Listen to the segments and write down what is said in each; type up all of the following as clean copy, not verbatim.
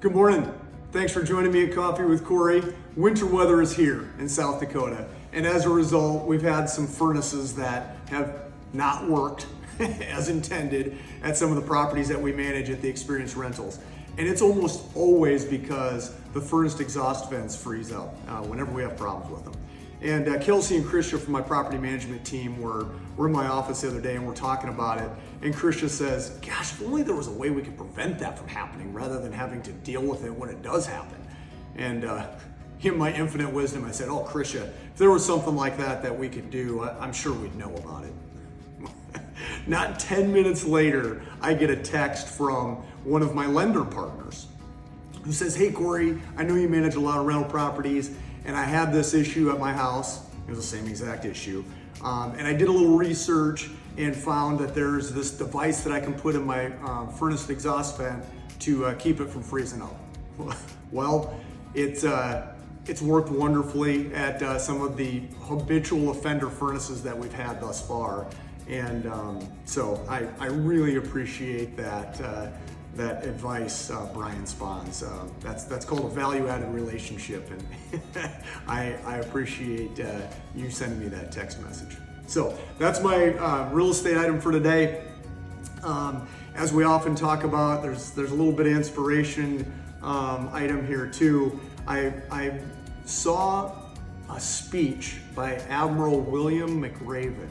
Good morning. Thanks for joining me at Coffee with Kory. Winter weather is here in South Dakota, and as a result, we've had some furnaces that have not worked as intended at some of the properties that we manage at the Experience Rentals. And it's almost always because the furnace exhaust vents freeze up whenever we have problems with them. And Kelsey and Krisha from my property management team were in my office the other day and we're talking about it. And Krisha says, gosh, if only there was a way we could prevent that from happening rather than having to deal with it when it does happen. And in my infinite wisdom, I said, oh, Krisha, if there was something like that we could do, I'm sure we'd know about it. Not 10 minutes later, I get a text from one of my lender partners who says, hey, Kory, I know you manage a lot of rental properties, and I had this issue at my house. It was the same exact issue. And I did a little research and found that there's this device that I can put in my furnace exhaust vent to keep it from freezing up. Well, it's worked wonderfully at some of the habitual offender furnaces that we've had thus far. And so I really appreciate that advice Brian spawns. That's called a value-added relationship, and I appreciate you sending me that text message. So that's my real estate item for today. As we often talk about, there's a little bit of inspiration item here too. I saw a speech by Admiral William McRaven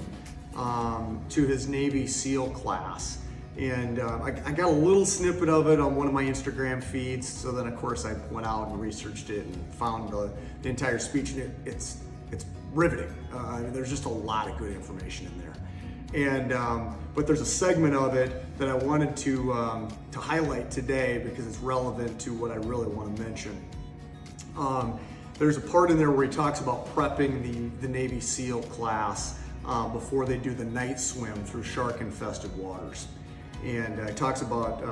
to his Navy SEAL class. And I got a little snippet of it on one of my Instagram feeds. So then, of course, I went out and researched it and found the entire speech. And it's riveting. I mean, there's just a lot of good information in there. And but there's a segment of it that I wanted to highlight today because it's relevant to what I really want to mention. There's a part in there where he talks about prepping the Navy SEAL class before they do the night swim through shark-infested waters. And it talks about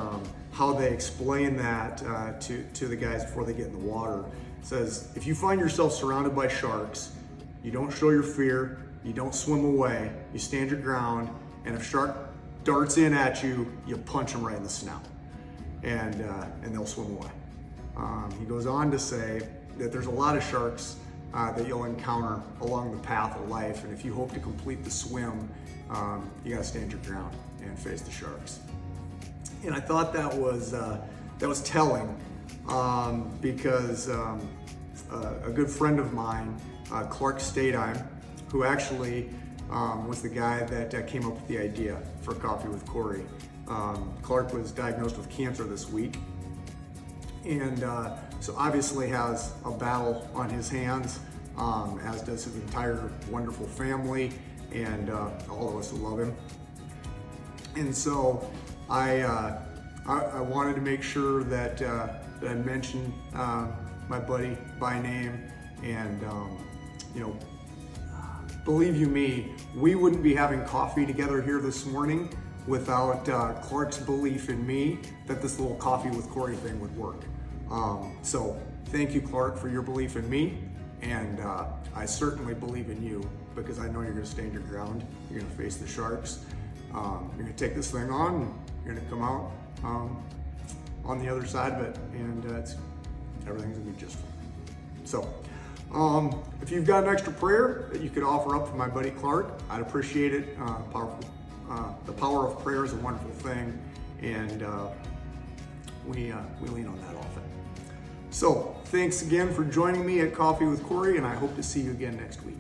how they explain that to the guys before they get in the water. It says, if you find yourself surrounded by sharks, you don't show your fear, you don't swim away, you stand your ground, and if shark darts in at you, you punch them right in the snout, and they'll swim away. He goes on to say that there's a lot of sharks that you'll encounter along the path of life, and if you hope to complete the swim, you gotta stand your ground and face the sharks. And I thought that was telling because a good friend of mine, Clark Stadheim, who actually was the guy that came up with the idea for Coffee with Kory. Clark was diagnosed with cancer this week, and so obviously has a battle on his hands, as does his entire wonderful family and all of us who love him. And so I wanted to make sure that I mentioned my buddy by name, and believe you me, we wouldn't be having coffee together here this morning without Clark's belief in me that this little Coffee with Kory thing would work. So thank you, Clark, for your belief in me, and I certainly believe in you because I know you're going to stand your ground. You're going to face the sharks. You're going to take this thing on, and you're going to come out on the other side of it, and everything's going to be just fine. So if you've got an extra prayer that you could offer up for my buddy Clark, I'd appreciate it. The power of prayer is a wonderful thing, and we lean on that often. So thanks again for joining me at Coffee with Kory, and I hope to see you again next week.